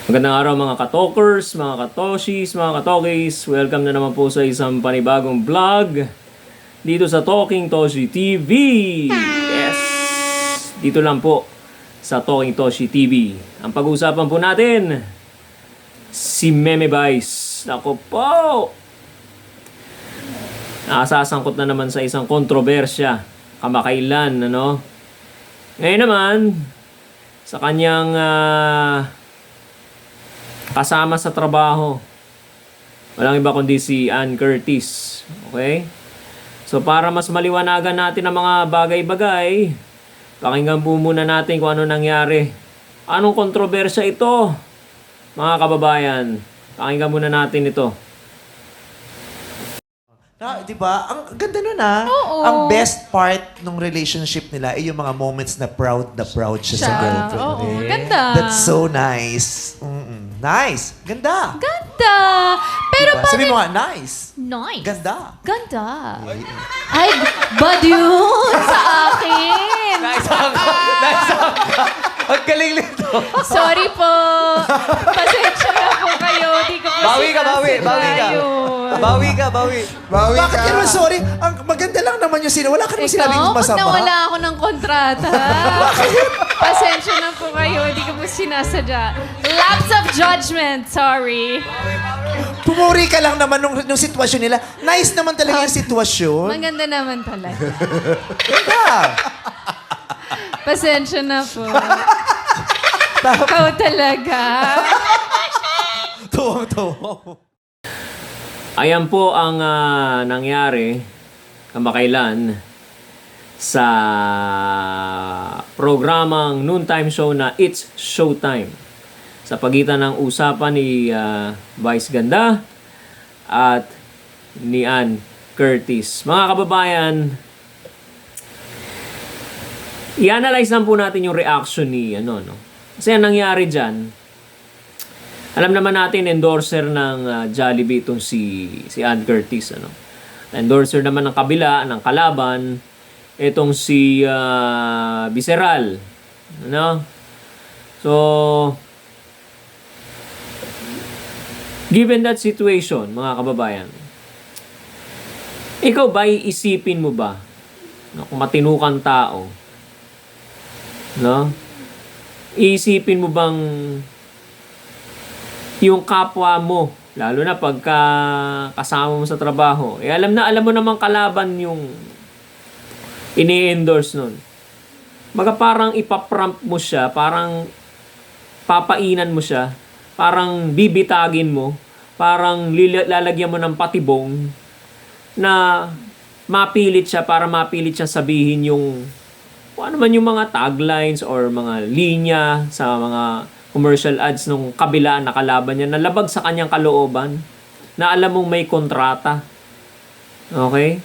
Magandang araw mga katokers, mga katoshis, mga katokis. Welcome na naman po sa isang panibagong vlog dito sa Talking Toshi TV. Yes! Dito lang po sa Talking Toshi TV. Ang pag-uusapan po natin, si Meme Vice. Ako po! Nakasasangkot na naman sa isang kontrobersya kamakailan, ano? Ngayon naman, sa kanyang kasama sa trabaho. Walang iba kundi si Ann Curtis. Okay? So para mas maliwanagan natin ang mga bagay-bagay, pakinggan po muna natin kung ano nangyari. Anong kontrobersya ito? Mga kababayan, pakinggan muna natin ito. Di ba? Ang ganda nun ah. Oo. Ang best part ng relationship nila ay yung mga moments na proud siya sa girlfriend. Oo, niya. ganda. That's so nice. Nice. Ganda. Ganda! Pero Diba? Sabi mo nga, nice. Nice. Ganda. Ganda. Ay, bad yun sa akin. Ang galing nito. Sorry po. Pasensya na po kayo. Di ko kasi Bawi ka, bawi. Bawi ka. yun. Bawi ka, bawi. Bawi Bakit ka. yun? Sorry. Ang maganda lang naman yung wala ka naman sinabing Ikaw, ba't masama. nawala ako ng kontrata? Pasensya na po kayo. Hindi ko po sinasadya. Lapse of judgment. Sorry. Pumuri ka lang naman nung sitwasyon nila. Nice naman talaga yung sitwasyon. Maganda naman talaga. Ganda. Pasensya na po. Ikaw talaga. Tuwang-tuwa. Ayan po ang nangyari kamakailan sa programang noontime show na It's Showtime. Sa pagitan ng usapan ni Vice Ganda at ni Ann Curtis. Mga kababayan, i-analyze lang po natin yung reaction ni no? Kasi ang nangyari dyan, alam naman natin endorser ng Jollibee itong si Ann Curtis, ano. Endorser naman ng kabila ng kalaban itong si Visceral, ano. So given that situation, mga kababayan, ikaw ba iisipin mo ba, no, kung matino kang tao, no? Iisipin mo bang yung kapwa mo, lalo na pagka kasama mo sa trabaho, alam mo namang kalaban yung ini-endorse nun. Baga parang ipapramp mo siya, parang papainan mo siya, parang bibitagin mo, parang lalagyan mo ng patibong na mapilit siya para mapilit siya sabihin yung kung ano man yung mga taglines or mga linya sa mga commercial ads nung kabilaan na kalaban niya na labag sa kanyang kalooban na alam mong may kontrata. Okay?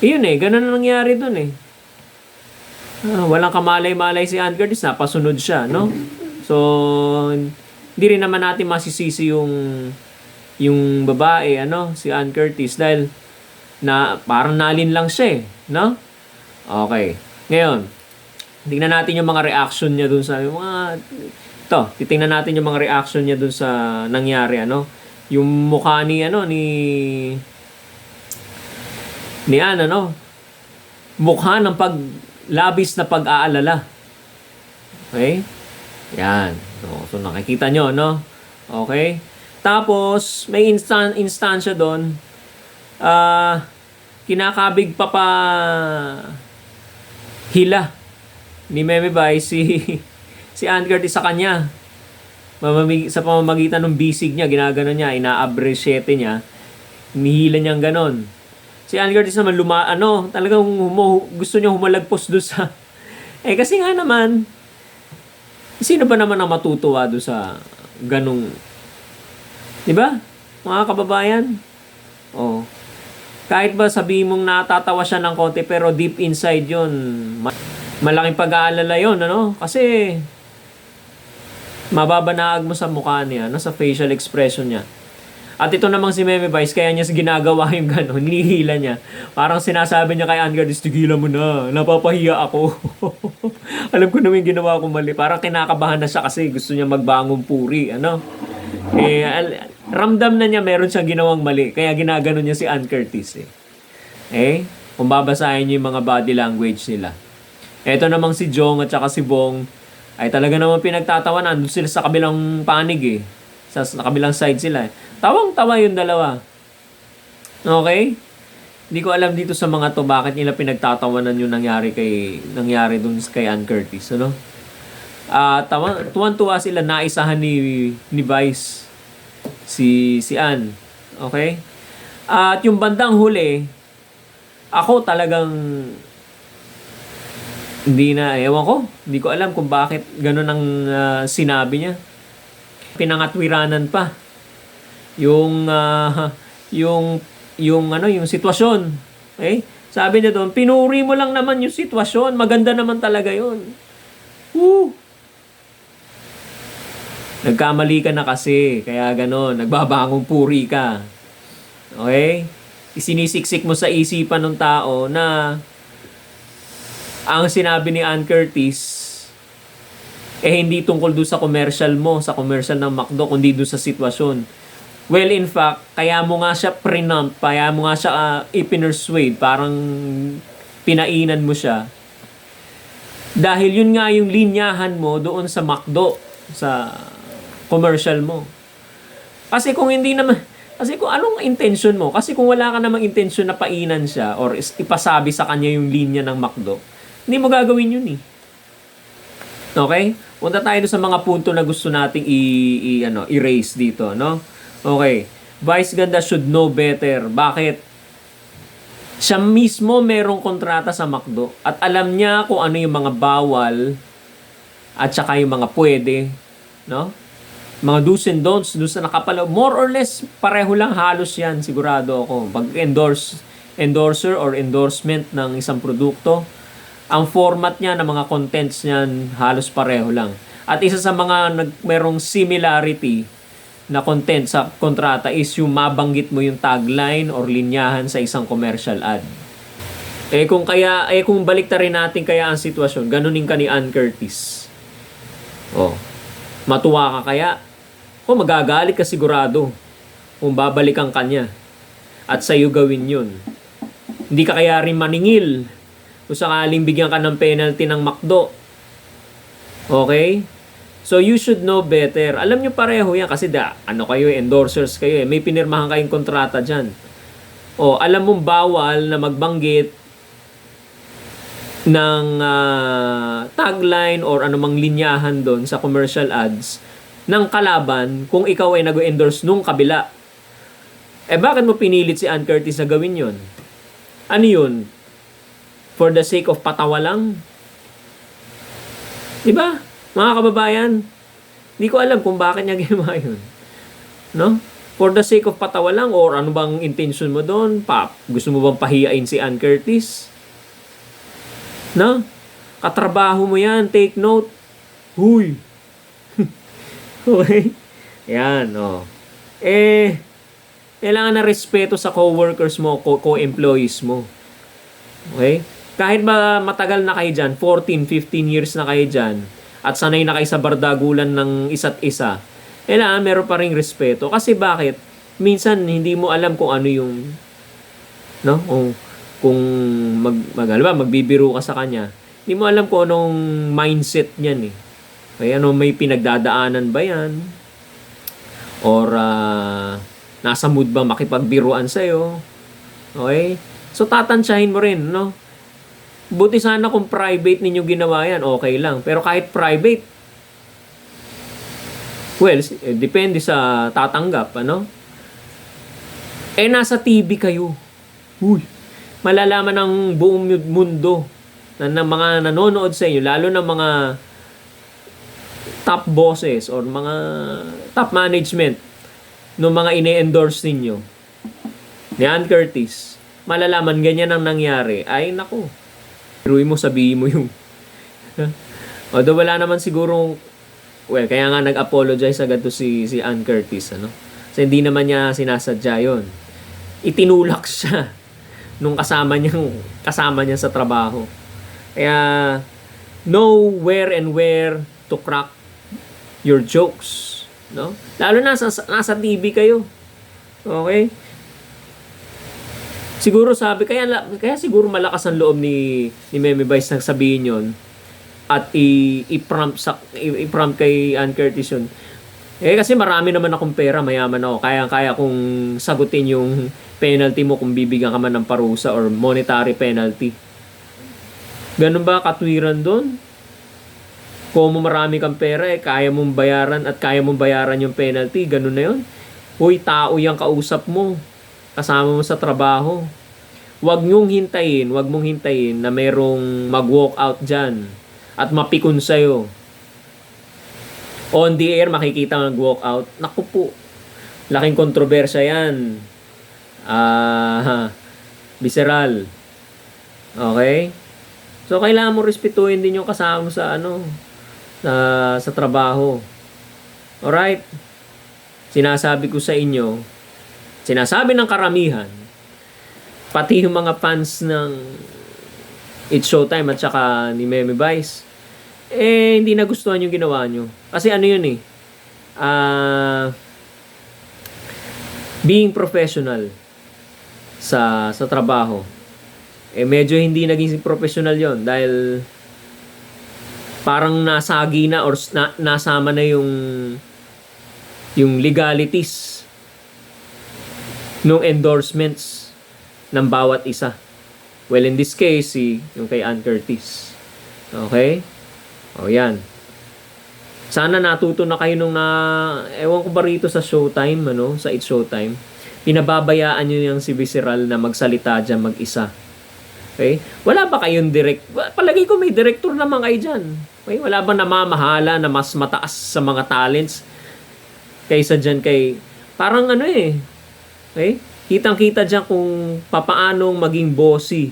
Iyon ganun ang nangyari dun walang kamalay-malay si Ann Curtis, napasunod siya, no? So, hindi rin naman natin masisisi yung babae, si Ann Curtis dahil na parang nalin lang siya, no? Okay. Ngayon, tingnan natin yung mga reaction niya dun sa titingnan natin yung mga reaction niya dun sa nangyari, Yung mukha ni Ann, mukha ng labis na pag-aalala. Okay? Yan. So nakikita nyo, Okay? Tapos, may instansya doon, kinakabig pa hila ni Meme Vice si Ann Curtis sa kanya. Sa pamamagitan ng bisig niya, ginagano niya, ina-appreciate niya, hinihila niyang ganon. Si Ann Curtis naman talagang gusto niya humalagpos doon sa kasi nga naman, sino ba naman ang matutuwa doon sa ganong, di ba? Mga kababayan? Kahit ba sabihin mong natatawa siya ng konti, pero deep inside yun, malaking pag-aalala yun, Kasi, mababanahag mo sa mukha niya, sa facial expression niya. At ito namang si Meme Vice, kaya niya ginagawa yung gano'n, hinihila niya. Parang sinasabi niya kay Ann Curtis, tigilan mo na, napapahiya ako. Alam ko naman yung ginawa ko mali. Parang kinakabahan na siya kasi gusto niya magbangong puri, ano. Ramdam na niya meron siyang ginawang mali, kaya ginagano niya si Ann Curtis kung babasahin niyo yung mga body language nila. Ito namang si Jong at saka si Bong, ay talaga naman pinagtatawanan. Doon sila sa kabilang panig sa kabilang side sila. Tawang-tawa yung dalawa. Okay? Hindi ko alam dito sa mga to bakit nila pinagtatawanan yung nangyari dun kay Ann Curtis, ano? Tuwan-tuwa sila, naisahan ni Vice si Ann. Okay? At yung bandang huli, ako talagang hindi ko alam kung bakit ganun ang sinabi niya. Pinangatwiranan pa yung sitwasyon. Okay? Sabi niya doon, pinuri mo lang naman yung sitwasyon, maganda naman talaga yun. Woo! Nagkamali ka na kasi, kaya gano'n, nagbabangong puri ka. Okay? Isinisiksik mo sa isipan ng tao na ang sinabi ni Ann Curtis hindi tungkol doon sa commercial mo, sa commercial ng McDo, kundi doon sa sitwasyon. Well, in fact, kaya mo nga siya prenump, kaya mo nga siya ipinersuade, parang pinainan mo siya. Dahil yun nga yung linyahan mo doon sa McDo, sa commercial mo. Kasi kung anong intention mo? Kasi kung wala ka namang intention na painan siya or ipasabi sa kanya yung linya ng McDo, hindi mo gagawin yun Okay? Punta tayo sa mga punto na gusto nating erase dito, no? Okay. Vice Ganda should know better. Bakit? Siya mismo merong kontrata sa McDo at alam niya kung ano yung mga bawal at saka yung mga pwede, no? Mga do's and don'ts doon sa nakapalaw. More or less, pareho lang halos yan, sigurado ako. Endorser or endorsement ng isang produkto, ang format niya ng mga contents niyan halos pareho lang. At isa sa mga merong similarity na content sa kontrata is yung mabanggit mo yung tagline or linyahan sa isang commercial ad. Kung baliktarin natin kaya ang sitwasyon, ganunin ka ni Ann Curtis. Matuwa ka kaya? Magagalit ka sigurado kung babalikan ka niya at sa'yo gawin yun. Hindi ka kaya rin maningil kung sakaling bigyan ka ng penalty ng McDo. Okay? So you should know better. Alam nyo pareho yan kasi kayo, endorsers kayo may pinirmahan kayong kontrata dyan. Alam mong bawal na magbanggit ng tagline or anumang linyahan doon sa commercial ads ng kalaban kung ikaw ay nag-endorse nung kabila. Bakit mo pinilit si Ann Curtis na gawin yun? Ano yun? For the sake of patawa lang? Diba? Mga kababayan, hindi ko alam kung bakit niya ginawa yun. No? For the sake of patawa lang or ano bang intention mo doon? Gusto mo bang pahiyain si Ann Curtis? No? Katrabaho mo yan. Take note. Huy. Okay? Yan, kailangan na respeto sa co-workers mo, co-employees mo. Okay? Kahit ba matagal na kayo dyan, 14, 15 years na kayo dyan, at sanay na kayo sa bardagulan ng isa't isa, kailangan meron pa ring respeto. Kasi bakit? Minsan, hindi mo alam kung ano yung, no? Kung magbibiro ka sa kanya, hindi mo alam kung anong mindset niyan Kaya may pinagdadaanan ba yan? Or nasa mood ba makipagbiruan sa'yo? Okay? So, tatansyahin mo rin, no? Buti sana kung private ninyo ginawa yan, okay lang. Pero kahit private, well, depende sa tatanggap, ano? Nasa TV kayo. Uy, malalaman ng buong mundo na mga nanonood sa inyo, lalo ng mga top bosses or mga top management ng mga ine-endorse ninyo ni Ann Curtis, malalaman ganyan ang nangyari. Ay, naku. Sabihin mo yung although wala naman sigurong kaya nga nag-apologize agad to si Ann Curtis, ano? Kasi hindi naman niya sinasadya yon. Itinulak siya nung kasama niya sa trabaho. Kaya, know where and where to crack your jokes. No? Lalo na nasa TV kayo. Okay? Siguro kaya siguro malakas ang loob ni Meme Vice nang sabihin yon at i-prompt kay Ann Curtis yun. Kasi marami naman akong pera, mayaman ako. Kaya kung sagutin yung penalty mo kung bibigyan ka man ng parusa or monetary penalty. Ganun ba katwiran doon? Kung marami kang pera, kaya mong bayaran at kaya mong bayaran yung penalty, ganun na yun. Huy, tao yung kausap mo. Kasama mo sa trabaho. Huwag mong hintayin na merong mag-walk out dyan at mapikon sa'yo. On the air, makikita mag-walk out. Naku po, laking kontrobersya yan. Visceral. Okay? So, kailangan mo respetuhin din yung kasama mo sa sa trabaho. Alright? Sinasabi ko sa inyo, sinasabi ng karamihan, pati yung mga fans ng It's Showtime at saka ni Meme Vice, hindi nagustuhan yung ginawa nyo. Kasi yun being professional sa trabaho, medyo hindi naging professional yon dahil parang nasagi na or nasama na yung legalities nung endorsements ng bawat isa. Well, in this case, yung kay Ann Curtis. Okay? O yan. Sana natuto na kayo ewan ko ba rito sa Showtime, sa It's Showtime. Pinababayaan nyo yung si Visceral na magsalita dyan mag-isa. Okay? Wala ba kayong palagay ko may director naman kayo dyan. Okay? Wala ba namamahala na mas mataas sa mga talents kaysa dyan parang okay? Kitang-kita dyan kung papaanong maging bossy,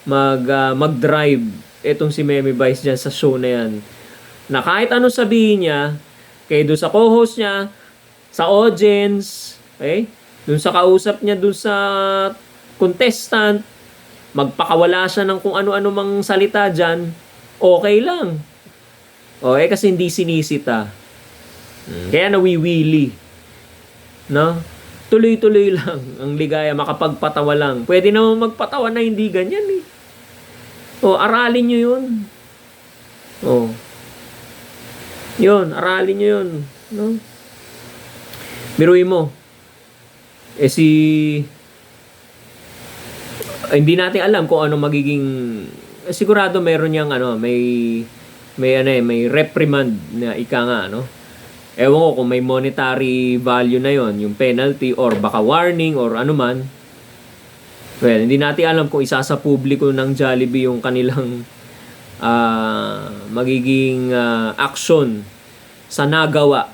mag-drive etong si Meme Vice dyan sa show na yan. Na kahit anong sabihin niya, doon sa co-host niya, sa audience, okay? Doon sa kausap niya, doon sa contestant, magpakawala siya ng kung ano-ano mang salita dyan, okay lang. Okay, kasi hindi sinisita. Kaya nawiwili. No? Tuloy-tuloy lang ang ligaya, makapagpatawa lang. Pwede naman magpatawa na hindi ganyan aralin nyo yun. Yun, aralin nyo yun. No? Biruin mo. Hindi natin alam kung ano magiging sigurado meron niyang may reprimand na ika nga, Ewan ko kung may monetary value na yon, yung penalty or baka warning or ano man. Well, hindi natin alam kung isa sa publiko ng Jollibee yung kanilang magiging action sa nagawa.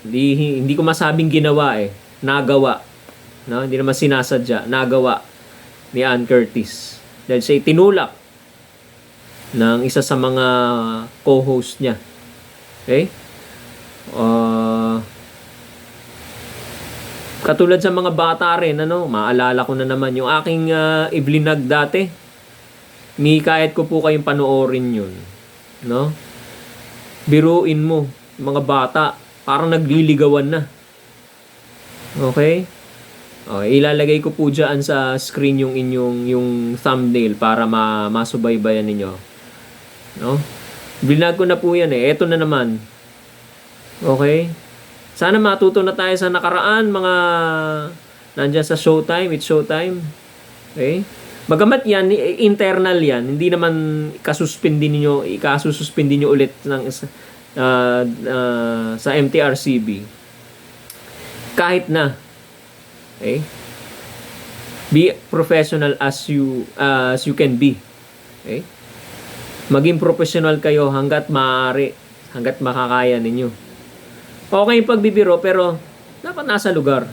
Hindi ko masabing ginawa nagawa. No? Hindi naman sinasadya. Nagawa ni Ann Curtis. Dahil siya tinulak ng isa sa mga co-host niya. Okay? Katulad sa mga bata rin, maalala ko na naman yung aking iblinag dati. Kahit ko po kayong panoorin yun. No? Biruin mo, mga bata, parang nagliligawan na. Okay? Ilalagay ko po dyan sa screen yung thumbnail para masubaybayan ninyo. No? Binag ko na po yan Eto na naman. Okay? Sana matuto na tayo sa nakaraan, mga nandyan sa Showtime, It's Showtime. Okay? Bagamat yan, internal yan, hindi naman ikasususpindi nyo ulit sa MTRCB. Kahit na. Okay? Be professional as you can be. Okay? Maging professional kayo hanggat maaari, hanggat makakaya ninyo. Okay yung pagbibiro, pero dapat nasa lugar.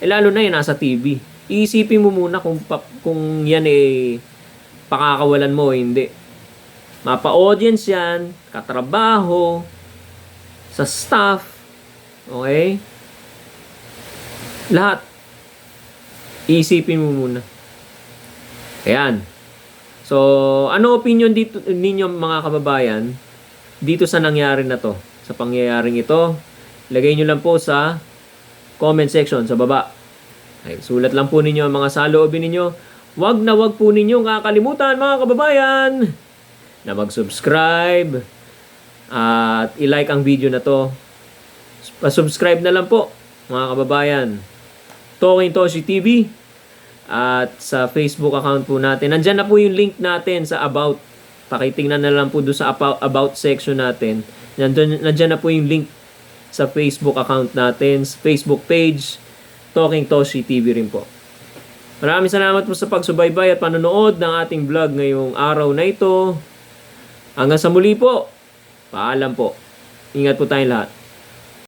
Lalo na yun, nasa TV. Iisipin mo muna kung yan pakakawalan mo o hindi. Mapa-audience yan, katrabaho, sa staff, Okay? Lahat. Iisipin mo muna. Ayan. So, ano opinion dito ninyo mga kababayan dito sa nangyari na to? Sa pangyayaring ito? Lagay nyo lang po sa comment section sa baba. Ay, sulat lang po ninyo ang mga saloobin ninyo. Wag na wag po ninyo kakalimutan mga kababayan na mag-subscribe at i-like ang video na to. Pa-subscribe na lang po mga kababayan. Talking Toshi TV at sa Facebook account po natin. Nandyan na po yung link natin sa About. Pakitingnan na lang po doon sa About section natin. Nandyan na po yung link sa Facebook account natin, sa Facebook page, Talking Toshi TV rin po. Maraming salamat po sa pagsubaybay at panonood ng ating vlog ngayong araw na ito. Hanggang sa muli po. Paalam po. Ingat po tayong lahat.